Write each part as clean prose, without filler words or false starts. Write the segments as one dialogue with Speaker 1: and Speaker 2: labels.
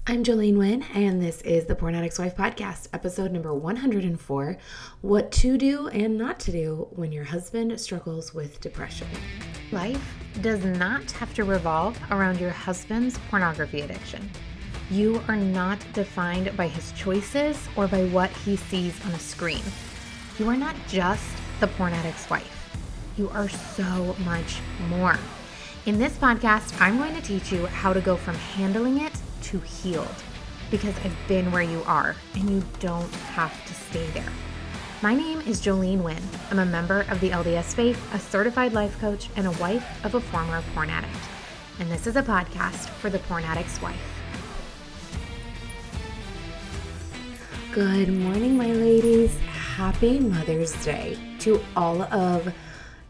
Speaker 1: I'm Jolene Wynn, and this is the Porn Addict's Wife podcast, episode number 104, What to Do and Not to Do When Your Husband Struggles with Depression.
Speaker 2: Life does not have to revolve around your husband's pornography addiction. You are not defined by his choices or by what he sees on a screen. You are not just the porn addict's wife. You are so much more. In this podcast, I'm going to teach you how to go from handling it to healed, because I've been where you are and you don't have to stay there. My name is Jolene Wynn. I'm a member of the LDS faith, a certified life coach, and a wife of a former porn addict. And this is a podcast for the porn addict's wife.
Speaker 1: Good morning, my ladies. Happy Mother's Day to all of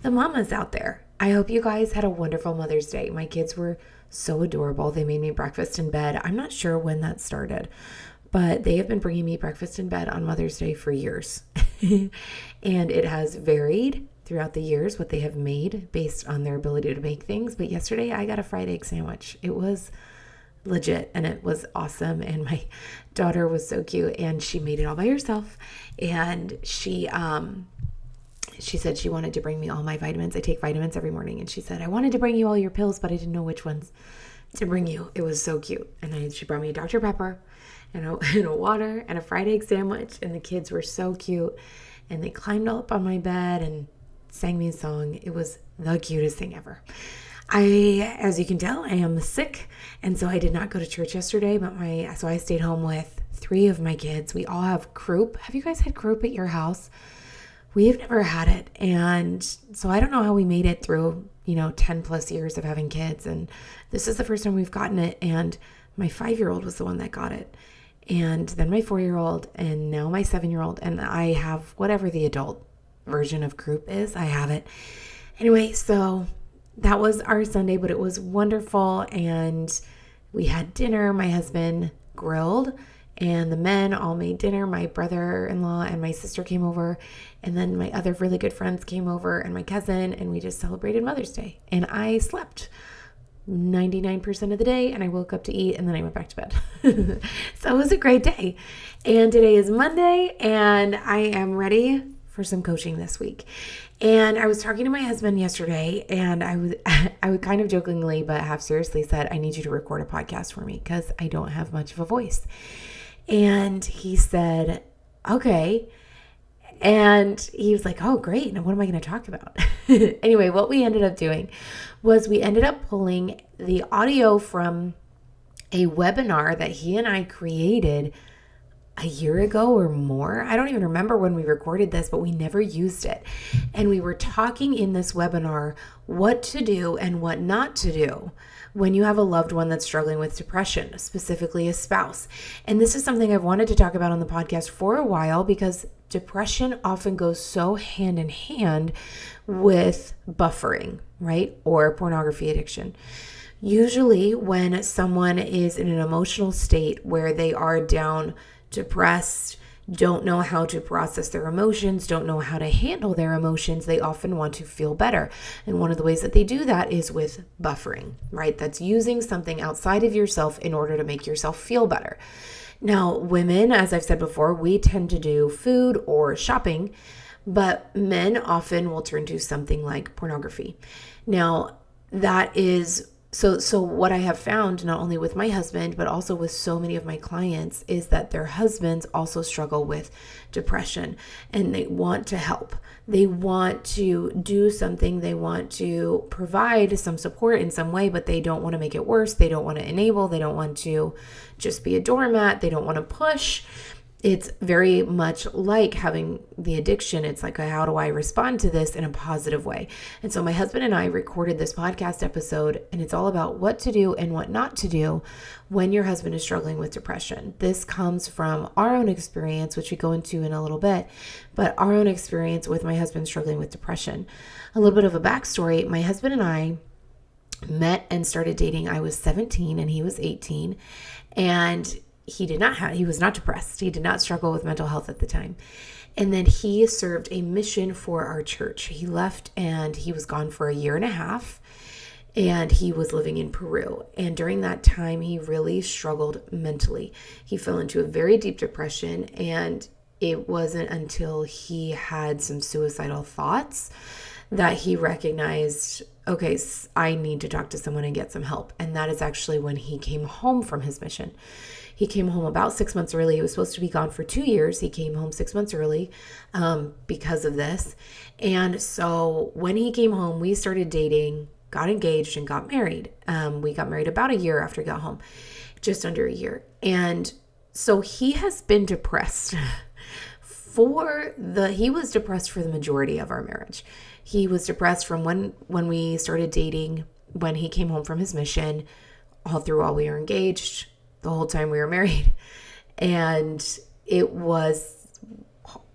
Speaker 1: the mamas out there. I hope you guys had a wonderful Mother's Day. My kids were so adorable. They made me breakfast in bed. I'm not sure when that started, but they have been bringing me breakfast in bed on Mother's Day for years. And it has varied throughout the years what they have made based on their ability to make things. But yesterday I got a fried egg sandwich. It was legit and it was awesome. And my daughter was so cute and she made it all by herself. And she said she wanted to bring me all my vitamins. I take vitamins every morning. And she said, I wanted to bring you all your pills, but I didn't know which ones to bring you. It was so cute. And she brought me a Dr. Pepper and a water and a fried egg sandwich. And the kids were so cute. And they climbed all up on my bed and sang me a song. It was the cutest thing ever. As you can tell, I am sick. And so I did not go to church yesterday, so I stayed home with 3 of my kids. We all have croup. Have you guys had croup at your house? We have never had it. And so I don't know how we made it through, 10 plus years of having kids. And this is the first time we've gotten it. And my 5-year-old was the one that got it. And then my 4-year-old and now my 7-year-old. And I have whatever the adult version of croup is. I have it. Anyway, so that was our Sunday, but it was wonderful. And we had dinner. My husband grilled. And the men all made dinner. My brother-in-law and my sister came over. And then my other really good friends came over and my cousin. And we just celebrated Mother's Day. And I slept 99% of the day. And I woke up to eat. And then I went back to bed. So it was a great day. And today is Monday. And I am ready for some coaching this week. And I was talking to my husband yesterday. And I would kind of jokingly but half seriously said, I need you to record a podcast for me because I don't have much of a voice. And he said, okay. And he was like, oh, great. Now what am I going to talk about? Anyway, what we ended up doing was we ended up pulling the audio from a webinar that he and I created a year ago or more. I don't even remember when we recorded this, but we never used it. And we were talking in this webinar what to do and what not to do when you have a loved one that's struggling with depression, specifically a spouse. And this is something I've wanted to talk about on the podcast for a while because depression often goes so hand in hand with buffering, right? Or pornography addiction. Usually when someone is in an emotional state where they are down, depressed, don't know how to process their emotions, don't know how to handle their emotions, they often want to feel better. And one of the ways that they do that is with buffering, right? That's using something outside of yourself in order to make yourself feel better. Now, women, as I've said before, we tend to do food or shopping, but men often will turn to something like pornography. Now, that is So what I have found, not only with my husband, but also with so many of my clients, is that their husbands also struggle with depression and they want to help. They want to do something. They want to provide some support in some way, but they don't want to make it worse. They don't want to enable. They don't want to just be a doormat. They don't want to push. It's very much like having the addiction. It's like, how do I respond to this in a positive way? And so my husband and I recorded this podcast episode, and it's all about what to do and what not to do when your husband is struggling with depression. This comes from our own experience, which we go into in a little bit, but our own experience with my husband struggling with depression. A little bit of a backstory. My husband and I met and started dating. I was 17 and he was 18, and he was not depressed. He did not struggle with mental health at the time. And then he served a mission for our church. He left and he was gone for a year and a half. and he was living in Peru. And during that time, he really struggled mentally. He fell into a very deep depression, and it wasn't until he had some suicidal thoughts that he recognized, okay, I need to talk to someone and get some help. And that is actually when he came home from his mission. He came home about 6 months early. He was supposed to be gone for 2 years. He came home 6 months early because of this. And so when he came home, we started dating, got engaged, and got married. We got married about a year after he got home, just under a year. And so he has been depressed he was depressed for the majority of our marriage. He was depressed from when we started dating, when he came home from his mission, all through while we were engaged, the whole time we were married. And it was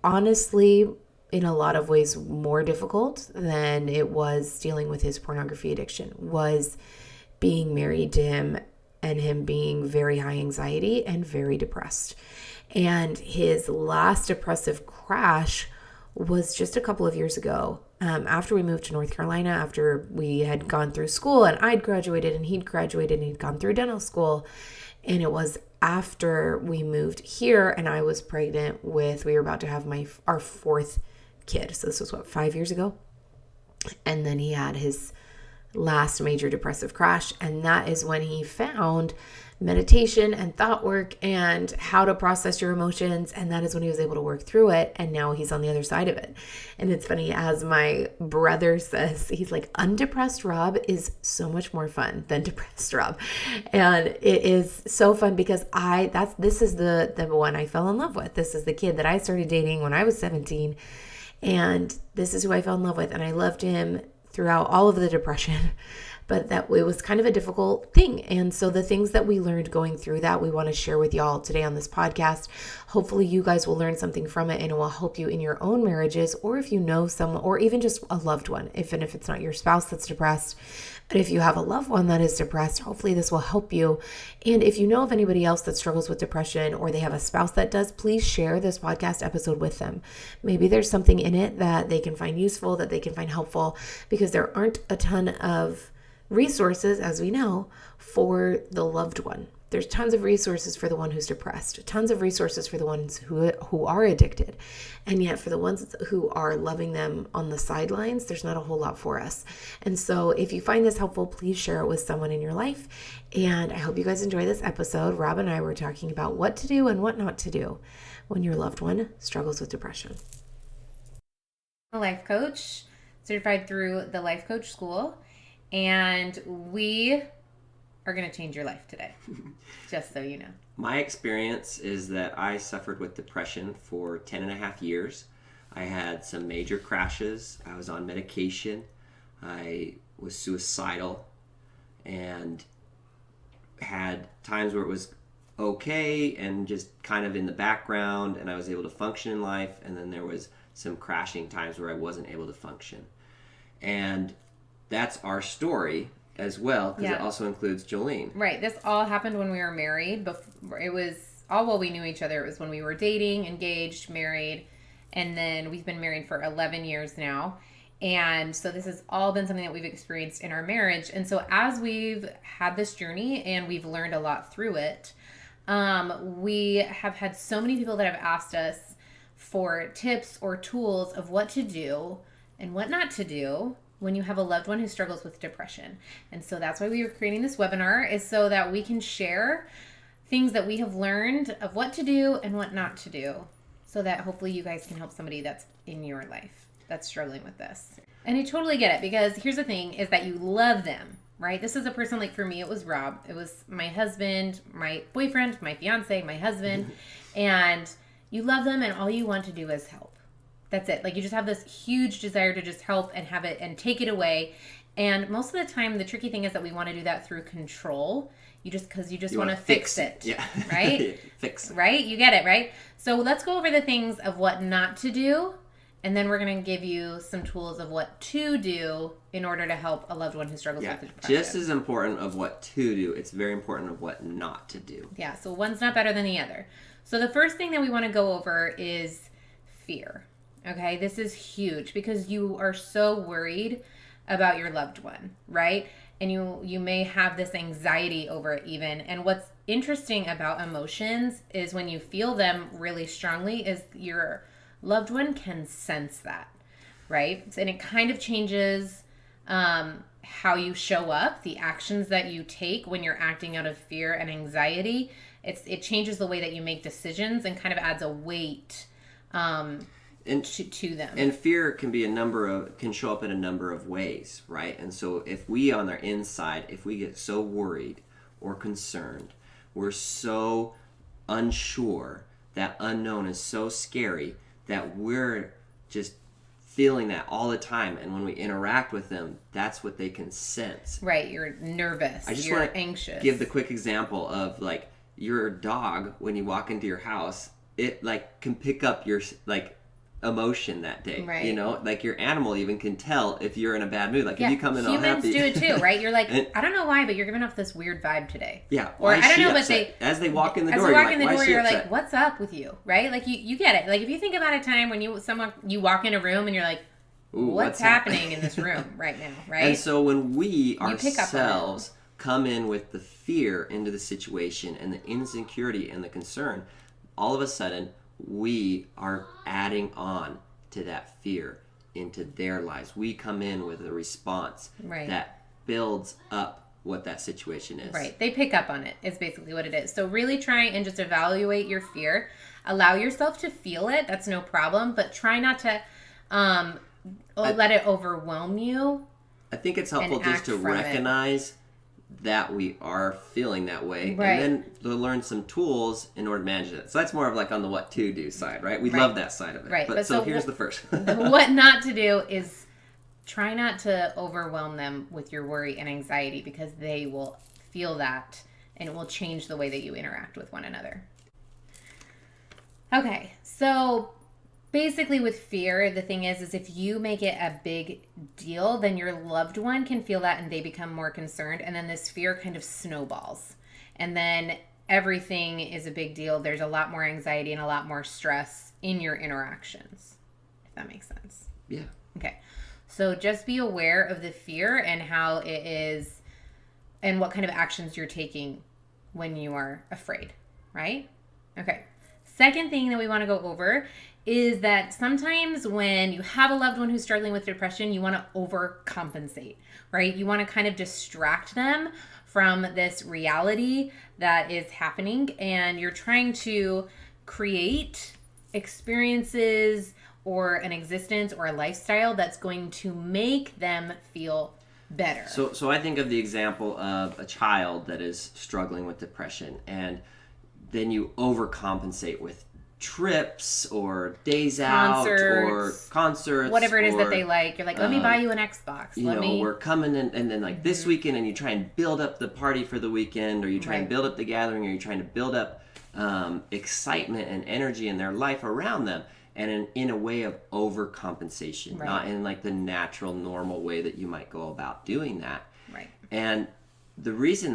Speaker 1: honestly, in a lot of ways, more difficult than it was dealing with his pornography addiction, was being married to him and him being very high anxiety and very depressed. And his last depressive crash was just a couple of years ago, after we moved to North Carolina, after we had gone through school, and I'd graduated and he'd graduated and he'd gone through dental school. And it was after we moved here and I was pregnant we were about to have our fourth kid. So this was 5 years ago. And then he had his last major depressive crash. And that is when he found meditation and thought work and how to process your emotions. And that is when he was able to work through it. And now he's on the other side of it. And it's funny, as my brother says, he's like, undepressed Rob is so much more fun than depressed Rob. And it is so fun because this is the one I fell in love with. This is the kid that I started dating when I was 17. And this is who I fell in love with. And I loved him throughout all of the depression. But that it was kind of a difficult thing. And so the things that we learned going through that, we want to share with y'all today on this podcast. Hopefully you guys will learn something from it and it will help you in your own marriages, or if you know someone, or even just a loved one, if it's not your spouse that's depressed. But if you have a loved one that is depressed, hopefully this will help you. And if you know of anybody else that struggles with depression, or they have a spouse that does, please share this podcast episode with them. Maybe there's something in it that they can find useful, that they can find helpful, because there aren't a ton of resources, as we know, for the loved one. There's tons of resources for the one who's depressed, tons of resources for the ones who are addicted. And yet for the ones who are loving them on the sidelines, there's not a whole lot for us. And so if you find this helpful, please share it with someone in your life. And I hope you guys enjoy this episode. Rob and I were talking about what to do and what not to do when your loved one struggles with depression.
Speaker 2: A life coach, certified through the Life Coach School. And we are going to change your life today, just so you know.
Speaker 3: My experience is that I suffered with depression for 10 and a half years. I had some major crashes. I was on medication. I was suicidal and had times where it was okay and just kind of in the background, and I was able to function in life. And then there was some crashing times where I wasn't able to function. And that's our story as well, because it also includes Jolene.
Speaker 2: Right. This all happened when we were married. It was all while we knew each other. It was when we were dating, engaged, married, and then we've been married for 11 years now. And so this has all been something that we've experienced in our marriage. And so as we've had this journey and we've learned a lot through it, we have had so many people that have asked us for tips or tools of what to do and what not to do when you have a loved one who struggles with depression. And so that's why we are creating this webinar, is so that we can share things that we have learned of what to do and what not to do, so that hopefully you guys can help somebody that's in your life that's struggling with this. And I totally get it, because here's the thing, is that you love them, right? This is a person, like for me, it was Rob. It was my husband, my boyfriend, my fiance, my husband, and you love them and all you want to do is help. That's it. Like, you just have this huge desire to just help and have it and take it away. And most of the time, the tricky thing is that we want to do that through control. Because you just want to fix it.
Speaker 3: Yeah.
Speaker 2: Right?
Speaker 3: Fix it.
Speaker 2: Right? You get it, right? So let's go over the things of what not to do. And then we're going to give you some tools of what to do in order to help a loved one who struggles with depression.
Speaker 3: Just as important of what to do, it's very important of what not to do.
Speaker 2: Yeah. So one's not better than the other. So the first thing that we want to go over is fear. Okay, this is huge because you are so worried about your loved one, right? and you may have this anxiety over it even. And what's interesting about emotions is when you feel them really strongly is your loved one can sense that, right? And it kind of changes how you show up, the actions that you take when you're acting out of fear and anxiety. It changes the way that you make decisions and kind of adds a weight to them.
Speaker 3: And fear can show up in a number of ways, right? And so if we on our inside, if we get so worried or concerned, we're so unsure, that unknown is so scary that we're just feeling that all the time. And when we interact with them, that's what they can sense.
Speaker 2: Right, you're nervous, you're anxious.
Speaker 3: Give the quick example of like your dog, when you walk into your house, it like can pick up your like emotion that day,
Speaker 2: right?
Speaker 3: You know, like your animal even can tell if you're in a bad mood. Like if you come in all happy,
Speaker 2: humans do it too, right? You're like, I don't know why, but you're giving off this weird vibe today.
Speaker 3: Yeah,
Speaker 2: or I don't know, but
Speaker 3: as they walk in the door,
Speaker 2: you're like, what's up with you, right? Like you get it. Like if you think about a time when you walk in a room and you're like, what's happening in this room right now, right?
Speaker 3: And so when we ourselves come in with the fear into the situation and the insecurity and the concern, all of a sudden we are adding on to that fear into their lives. We come in with a response that builds up what that situation is.
Speaker 2: Right. They pick up on it is basically what it is. So really try and just evaluate your fear. Allow yourself to feel it. That's no problem. But try not to let it overwhelm you.
Speaker 3: I think it's helpful just to recognize that we are feeling that way,
Speaker 2: right,
Speaker 3: and then to learn some tools in order to manage it. So that's more of like on the what to do side, right? We love that side of it.
Speaker 2: Right.
Speaker 3: But so here's the first.
Speaker 2: What not to do is try not to overwhelm them with your worry and anxiety, because they will feel that and it will change the way that you interact with one another. Okay, so basically with fear, the thing is if you make it a big deal, then your loved one can feel that and they become more concerned. And then this fear kind of snowballs. And then everything is a big deal. There's a lot more anxiety and a lot more stress in your interactions, if that makes sense.
Speaker 3: Yeah.
Speaker 2: Okay. So just be aware of the fear and how it is and what kind of actions you're taking when you are afraid, right? Okay. Second thing that we want to go over is that sometimes when you have a loved one who's struggling with depression, you want to overcompensate, right? You want to kind of distract them from this reality that is happening, and you're trying to create experiences or an existence or a lifestyle that's going to make them feel better.
Speaker 3: So I think of the example of a child that is struggling with depression, and then you overcompensate with trips or days out or concerts,
Speaker 2: whatever it is that they like. You're like, let me buy you an Xbox.
Speaker 3: We're coming in, and then like this weekend, and you try and build up the party for the weekend, or you try and build up the gathering, or you're trying to build up excitement and energy in their life around them, and in a way of overcompensation, not in like the natural, normal way that you might go about doing that.
Speaker 2: Right.
Speaker 3: And the reason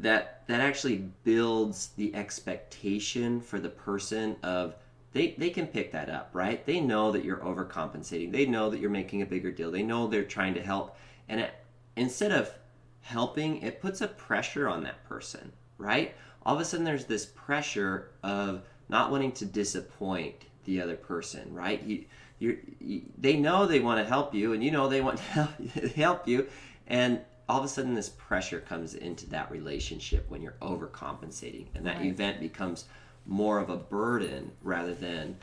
Speaker 3: that actually builds the expectation for the person of they can pick that up, right? They know that you're overcompensating. They know that you're making a bigger deal. They know they're trying to help. And instead of helping, it puts a pressure on that person, right? All of a sudden there's this pressure of not wanting to disappoint the other person, right? They know they want to help you, and you know they want to help you, and all of a sudden this pressure comes into that relationship when you're overcompensating, and that event becomes more of a burden rather than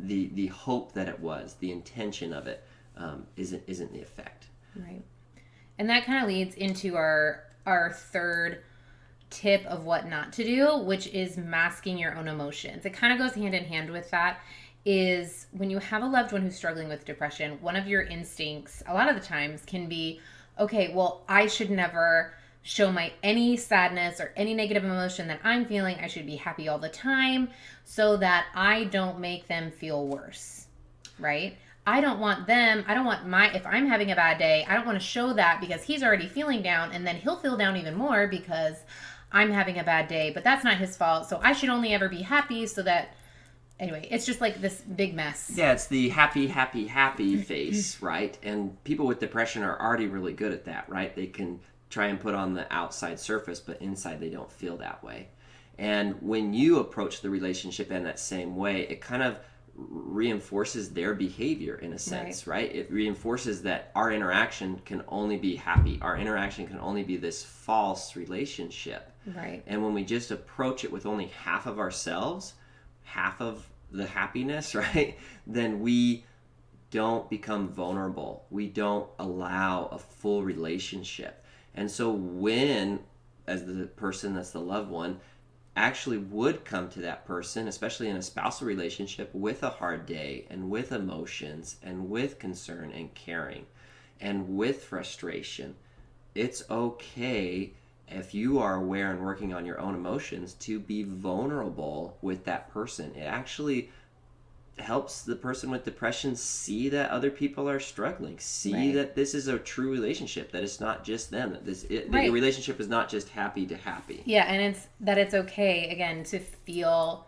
Speaker 3: the hope that it was, the intention of it isn't the effect.
Speaker 2: Right. And that kind of leads into our third tip of what not to do, which is masking your own emotions. It kind of goes hand in hand with that. Is when you have a loved one who's struggling with depression, one of your instincts a lot of the times can be, okay, well, I should never show any sadness or any negative emotion that I'm feeling. I should be happy all the time so that I don't make them feel worse, right? if I'm having a bad day, I don't want to show that because he's already feeling down, and then he'll feel down even more because I'm having a bad day, but that's not his fault. So I should only ever be happy so that Anyway, it's just like this big mess.
Speaker 3: Yeah, it's the happy, happy, happy face, right? And people with depression are already really good at that, right? They can try and put on the outside surface, but inside they don't feel that way. And when you approach the relationship in that same way, it kind of reinforces their behavior in a sense, right? It reinforces that our interaction can only be happy. Our interaction can only be this false relationship.
Speaker 2: Right.
Speaker 3: And when we just approach it with only half of ourselves, half of the happiness, right, then we don't become vulnerable. We don't allow a full relationship. And so when, as the person that's the loved one, actually would come to that person, especially in a spousal relationship, with a hard day and with emotions and with concern and caring and with frustration, it's okay if you are aware and working on your own emotions to be vulnerable with that person. It actually helps the person with depression see that other people are struggling, see that this is a true relationship, that it's not just them, that that your relationship is not just happy to happy.
Speaker 2: Yeah, and it's okay, again, to feel,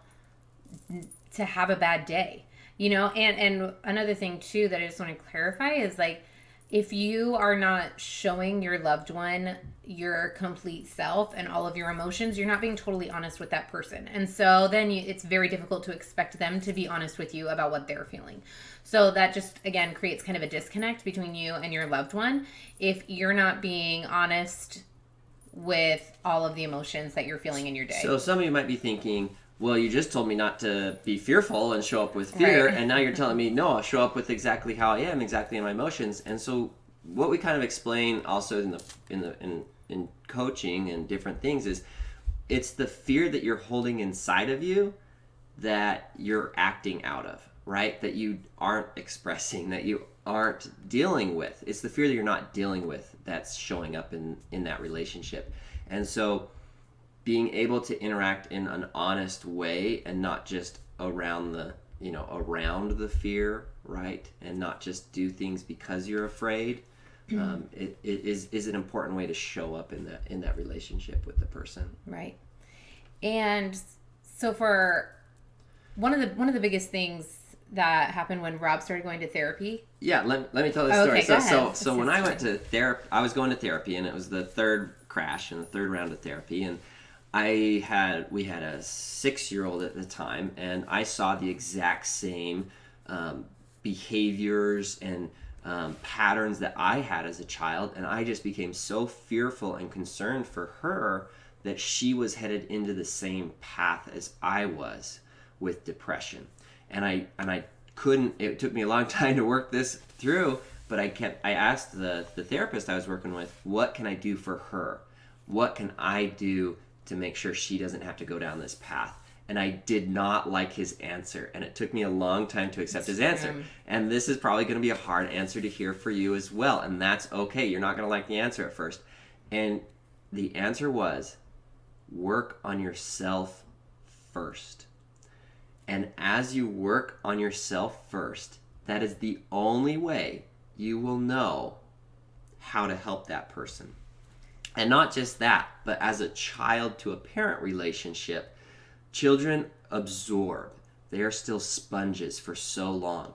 Speaker 2: to have a bad day, and another thing too that I just want to clarify is, like, if you are not showing your loved one your complete self and all of your emotions, you're not being totally honest with that person. And so then it's very difficult to expect them to be honest with you about what they're feeling. So that just, again, creates kind of a disconnect between you and your loved one if you're not being honest with all of the emotions that you're feeling in your day.
Speaker 3: So some of you might be thinking, well, you just told me not to be fearful and show up with fear, and now you're telling me, no, I'll show up with exactly how I am, exactly in my emotions. And so what we kind of explain also in coaching and different things is, it's the fear that you're holding inside of you that you're acting out of, right? That you aren't expressing, that you aren't dealing with. It's the fear that you're not dealing with that's showing up in that relationship. And so being able to interact in an honest way and not just around the fear, right? And not just do things because you're afraid. It is an important way to show up in that relationship with the person.
Speaker 2: Right. And so for one of the biggest things that happened when Rob started going to therapy.
Speaker 3: Yeah, let me tell this story.
Speaker 2: Go ahead.
Speaker 3: So when I went to therapy, I was going to therapy, and it was the third crash and the third round of therapy, and we had a 6-year-old at the time, and I saw the exact same behaviors and patterns that I had as a child, and I just became so fearful and concerned for her that she was headed into the same path as I was with depression. And I couldn't, it took me a long time to work this through, but I asked the therapist I was working with, what can I do for her? What can I do to make sure she doesn't have to go down this path? And I did not like his answer, and it took me a long time to accept his answer. And this is probably going to be a hard answer to hear for you as well, and that's okay. You're not going to like the answer at first. And the answer was, work on yourself first. And as you work on yourself first, that is the only way you will know how to help that person. And not just that, but as a child to a parent relationship, children absorb. They are still sponges for so long.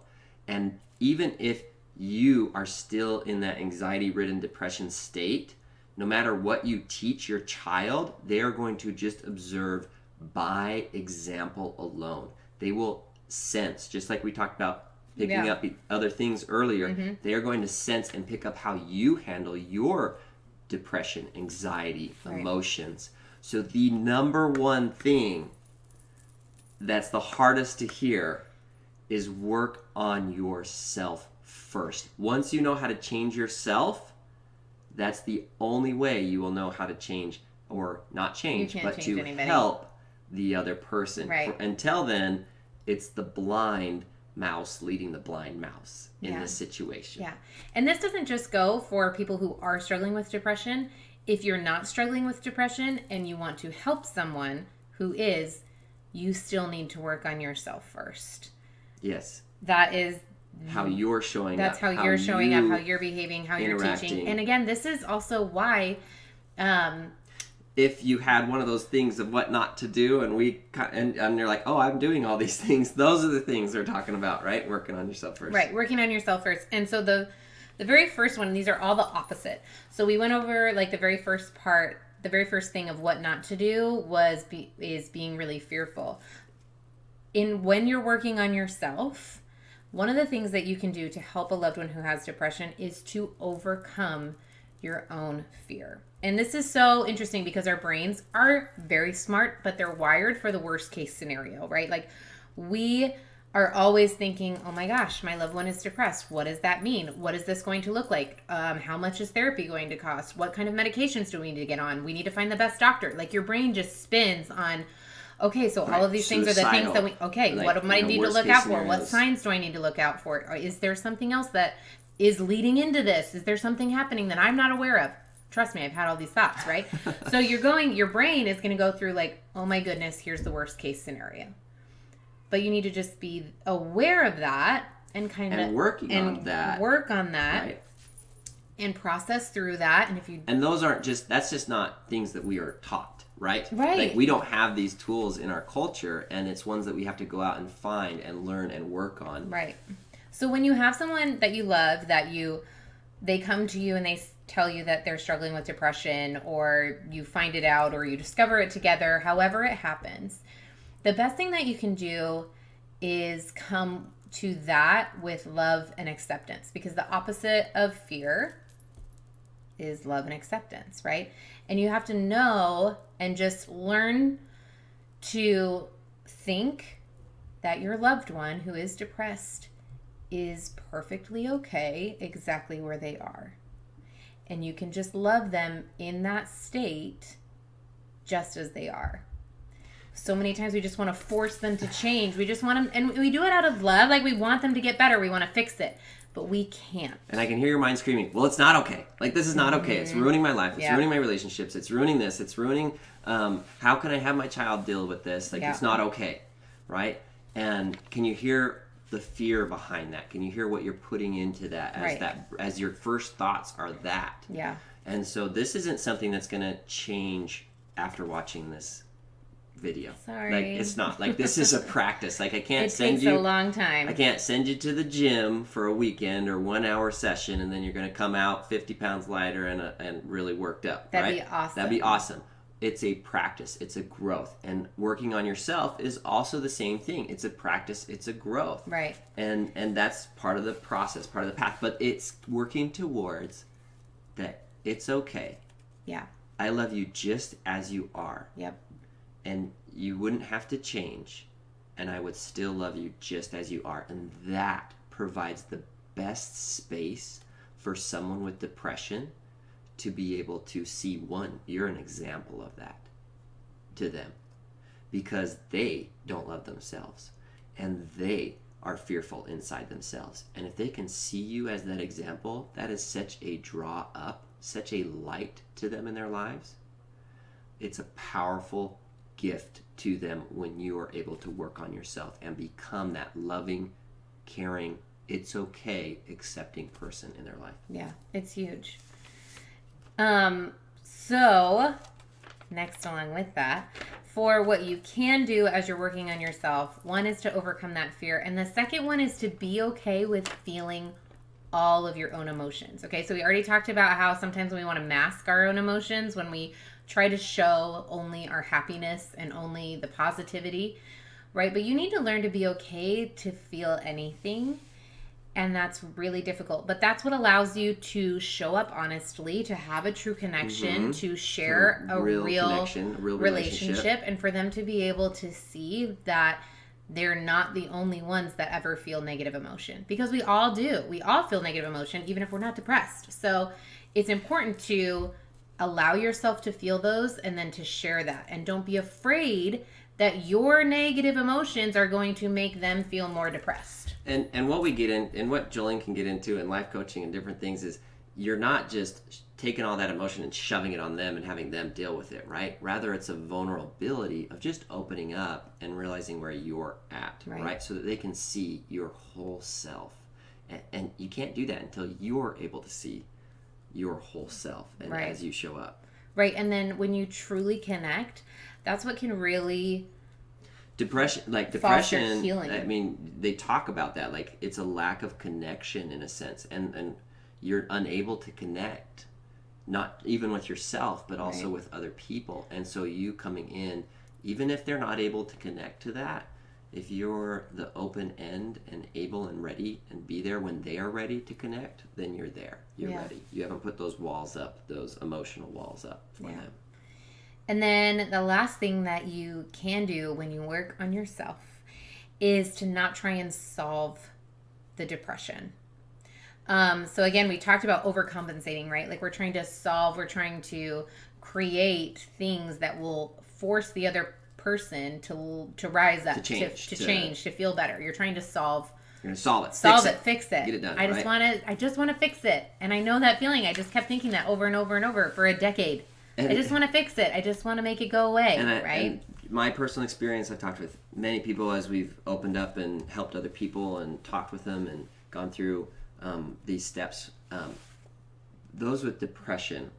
Speaker 3: And even if you are still in that anxiety-ridden depression state, no matter what you teach your child, they are going to just observe by example alone. They will sense, just like we talked about picking up other things earlier, they are going to sense and pick up how you handle your depression, anxiety, emotions. So the number one thing that's the hardest to hear is work on yourself first. Once you know how to change yourself, that's the only way you will know how to change, or not change, but to help the other person. Until then, it's the blind mouse leading the blind mouse in this situation.
Speaker 2: Yeah. And this doesn't just go for people who are struggling with depression. If you're not struggling with depression and you want to help someone who is, you still need to work on yourself first.
Speaker 3: Yes.
Speaker 2: That is
Speaker 3: how you're showing
Speaker 2: that's
Speaker 3: up.
Speaker 2: That's how you're showing up, how you're behaving, how you're teaching. And again, this is also why
Speaker 3: if you had one of those things of what not to do, and you're like, oh, I'm doing all these things. Those are the things they're talking about, right? Working on yourself first.
Speaker 2: Right, working on yourself first. And so the very first one, these are all the opposite. So we went over like the very first part, the very first thing of what not to do is being really fearful. When you're working on yourself, one of the things that you can do to help a loved one who has depression is to overcome your own fear. And this is so interesting because our brains are very smart, but they're wired for the worst case scenario, right? Like we are always thinking, oh my gosh, my loved one is depressed. What does that mean? What is this going to look like? How much is therapy going to cost? What kind of medications do we need to get on? We need to find the best doctor. Like your brain just spins on, okay, so all of these things are the things that what do I need to look out for? What signs do I need to look out for? Or is there something else that is leading into this? Is there something happening that I'm not aware of? Trust me, I've had all these thoughts, right? So your brain is going to go through like, oh my goodness, here's the worst case scenario. But you need to just be aware of that and work on that, right, and process through that. And that's just not things that we are taught, right? Right.
Speaker 3: Like we don't have these tools in our culture, and it's ones that we have to go out and find and learn and work on.
Speaker 2: Right. So when you have someone that you love, they come to you and they tell you that they're struggling with depression, or you find it out, or you discover it together, however it happens, the best thing that you can do is come to that with love and acceptance, because the opposite of fear is love and acceptance, right? And you have to know and just learn to think that your loved one who is depressed is perfectly okay exactly where they are. And you can just love them in that state just as they are. So many times we just want to force them to change. We just want them, and we do it out of love. Like we want them to get better. We want to fix it, but we can't.
Speaker 3: And I can hear your mind screaming, well, it's not okay. Like this is not okay. It's ruining my life. It's ruining my relationships. It's ruining this. It's ruining, how can I have my child deal with this? Like it's not okay, right? And can you hear the fear behind that? Can you hear what you're putting into that as your first thoughts are that?
Speaker 2: Yeah.
Speaker 3: And so this isn't something that's going to change after watching this video.
Speaker 2: Sorry.
Speaker 3: Like it's not. Like this is a practice. Like I can't send
Speaker 2: you.
Speaker 3: It
Speaker 2: takes a long time.
Speaker 3: I can't send you to the gym for a weekend or 1 hour session and then you're going to come out 50 pounds lighter and really worked up.
Speaker 2: That'd be awesome.
Speaker 3: That'd be awesome. It's a practice. It's a growth. And working on yourself is also the same thing. It's a practice. It's a growth.
Speaker 2: Right.
Speaker 3: And that's part of the process, part of the path. But it's working towards that it's okay.
Speaker 2: Yeah.
Speaker 3: I love you just as you are.
Speaker 2: Yep.
Speaker 3: And you wouldn't have to change. And I would still love you just as you are. And that provides the best space for someone with depression to be able to see, one, you're an example of that to them because they don't love themselves and they are fearful inside themselves. And if they can see you as that example, that is such a draw up, such a light to them in their lives. It's a powerful gift to them when you are able to work on yourself and become that loving, caring, it's okay, accepting person in their life.
Speaker 2: Yeah, it's huge. So next along with that, for what you can do as you're working on yourself, one is to overcome that fear. And the second one is to be okay with feeling all of your own emotions. Okay. So we already talked about how sometimes we want to mask our own emotions when we try to show only our happiness and only the positivity, right? But you need to learn to be okay to feel anything. And that's really difficult. But that's what allows you to show up honestly, to have a true connection, to share a real relationship, and for them to be able to see that they're not the only ones that ever feel negative emotion. Because we all do. We all feel negative emotion, even if we're not depressed. So it's important to allow yourself to feel those and then to share that. And don't be afraid that your negative emotions are going to make them feel more depressed.
Speaker 3: And what we get in, and what Jolene can get into in life coaching and different things is you're not just taking all that emotion and shoving it on them and having them deal with it, right? Rather, it's a vulnerability of just opening up and realizing where you're at, right? So that they can see your whole self. And you can't do that until you're able to see your whole self and as you show up.
Speaker 2: Right. And then when you truly connect, that's what can really
Speaker 3: depression,
Speaker 2: healing.
Speaker 3: I mean, they talk about that, like it's a lack of connection in a sense, and you're unable to connect, not even with yourself, but also
Speaker 2: Right.
Speaker 3: with other people. And so you coming in, even if they're not able to connect to that, if you're the open end and able and ready and be there when they are ready to connect, then you're there. You're
Speaker 2: Yeah.
Speaker 3: ready. You haven't put those walls up, those emotional walls up for
Speaker 2: Yeah.
Speaker 3: them.
Speaker 2: And then the last thing that you can do when you work on yourself is to not try and solve the depression. So again, we talked about overcompensating, right? Like we're trying to create things that will force the other person to rise up, to change, to feel better. You're trying to solve.
Speaker 3: You're gonna solve it,
Speaker 2: fix it.
Speaker 3: Get it done.
Speaker 2: I just want to fix it, and I know that feeling. I just kept thinking that over and over and over for a decade. I just want to fix it. I just want to make it go away, right?
Speaker 3: And my personal experience, I've talked with many people as we've opened up and helped other people and talked with them and gone through these steps. Those with depression,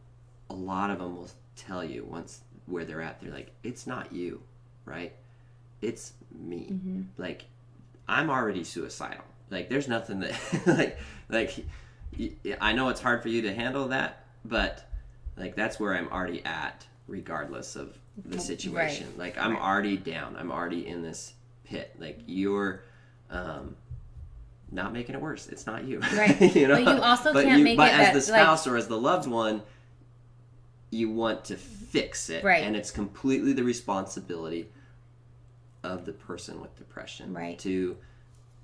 Speaker 3: a lot of them will tell you once where they're at, they're like, it's not you, right? It's me.
Speaker 2: Mm-hmm.
Speaker 3: Like, I'm already suicidal. Like, there's nothing that, like, I know it's hard for you to handle that, but like that's where I'm already at, regardless of the situation.
Speaker 2: Right.
Speaker 3: Like I'm already down. I'm already in this pit. Like you're not making it worse. It's not you.
Speaker 2: Right.
Speaker 3: You know?
Speaker 2: But you also can't make it.
Speaker 3: But as
Speaker 2: that,
Speaker 3: the spouse or as the loved one, you want to fix it,
Speaker 2: right?
Speaker 3: And it's completely the responsibility of the person with depression,
Speaker 2: right?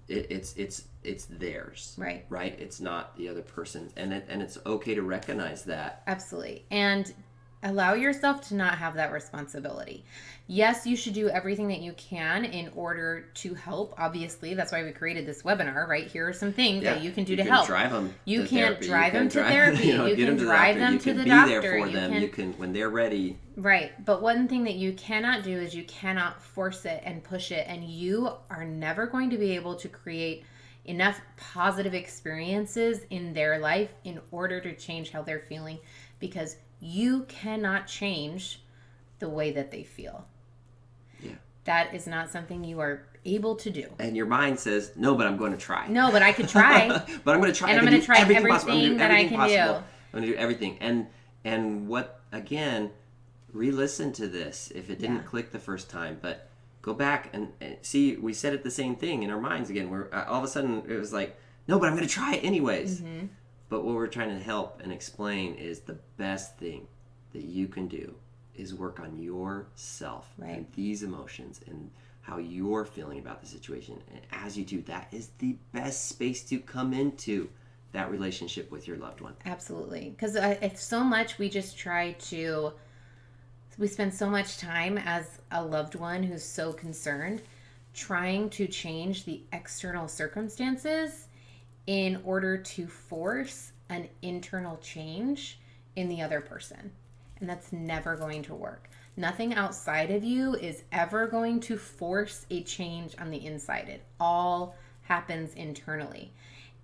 Speaker 3: It's theirs, right? It's not the other person's, and it's okay to recognize that.
Speaker 2: Absolutely. And allow yourself to not have that responsibility. Yes, you should do everything that you can in order to help. Obviously, that's why we created this webinar, right? Here are some things that you can do to help.
Speaker 3: You
Speaker 2: can't drive them to therapy. You can drive them to the doctor.
Speaker 3: You can be there for them. You can, when they're ready.
Speaker 2: Right. But one thing that you cannot do is you cannot force it and push it. And you are never going to be able to create enough positive experiences in their life in order to change how they're feeling, because you cannot change the way that they feel.
Speaker 3: Yeah.
Speaker 2: That is not something you are able to do.
Speaker 3: And your mind says, no, but I'm going to try.
Speaker 2: No, but I could try.
Speaker 3: But I'm going to try.
Speaker 2: And I'm going to try everything that I can do.
Speaker 3: I'm going to do everything. And what, again, re-listen to this if it didn't click the first time. But go back and see, we said it the same thing in our minds again. Where all of a sudden it was like, no, but I'm going to try it anyways.
Speaker 2: Mm-hmm.
Speaker 3: But what we're trying to help and explain is the best thing that you can do is work on yourself and these emotions and how you're feeling about the situation. And as you do, that is the best space to come into that relationship with your loved one.
Speaker 2: Absolutely. Because it's so much we spend so much time as a loved one who's so concerned trying to change the external circumstances in order to force an internal change in the other person. And that's never going to work. Nothing outside of you is ever going to force a change on the inside. It all happens internally.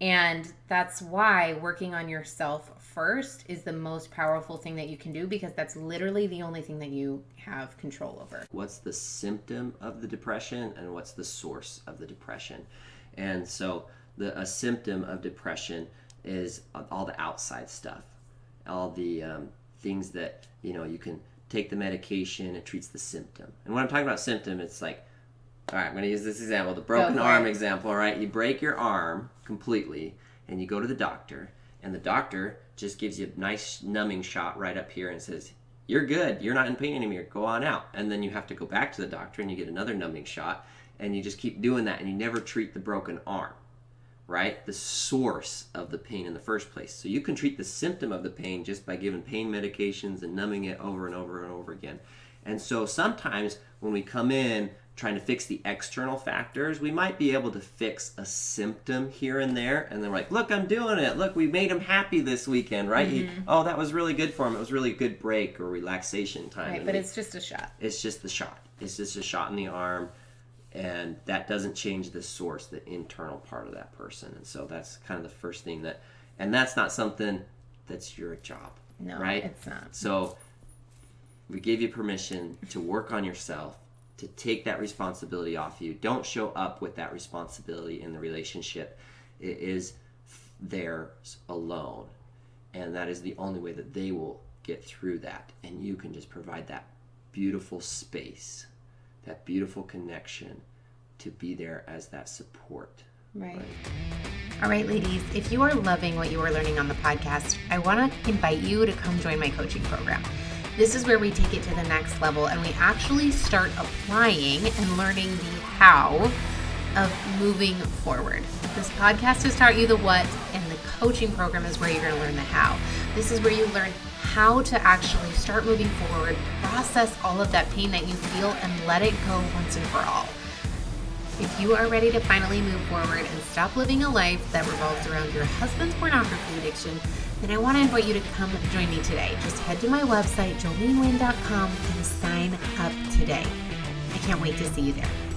Speaker 2: And that's why working on yourself first is the most powerful thing that you can do, because that's literally the only thing that you have control over.
Speaker 3: What's the symptom of the depression and what's the source of the depression? And so a symptom of depression is all the outside stuff, all the things that, you can take the medication, it treats the symptom. And when I'm talking about symptom, it's like, all right, I'm going to use this example, the broken arm example, all right? You break your arm completely and you go to the doctor, and the doctor just gives you a nice numbing shot right up here and says, you're good, you're not in pain anymore, go on out. And then you have to go back to the doctor and you get another numbing shot, and you just keep doing that, and you never treat the broken arm, right? The source of the pain in the first place. So you can treat the symptom of the pain just by giving pain medications and numbing it over and over and over again. And so sometimes when we come in trying to fix the external factors, we might be able to fix a symptom here and there, and then we're like, look, I'm doing it. Look, we made him happy this weekend, right?
Speaker 2: Mm-hmm.
Speaker 3: That was really good for him. It was really a good break or relaxation time.
Speaker 2: Right, but it's just a shot.
Speaker 3: It's just the shot. It's just a shot in the arm, and that doesn't change the source, the internal part of that person. And so that's kind of the first thing and that's not something that's your job.
Speaker 2: No,
Speaker 3: right?
Speaker 2: It's not.
Speaker 3: So We gave you permission to work on yourself, to take that responsibility off you. Don't show up with that responsibility in the relationship. It is theirs alone. And that is the only way that they will get through that. And you can just provide that beautiful space, that beautiful connection to be there as that support.
Speaker 1: Right. All right, ladies, if you are loving what you are learning on the podcast, I want to invite you to come join my coaching program. This is where we take it to the next level and we actually start applying and learning the how of moving forward. This podcast has taught you the what, and the coaching program is where you're going to learn the how. This is where you learn how to actually start moving forward, process all of that pain that you feel, and let it go once and for all. If you are ready to finally move forward and stop living a life that revolves around your husband's pornography addiction, then I want to invite you to come join me today. Just head to my website, joleneWynn.com, and sign up today. I can't wait to see you there.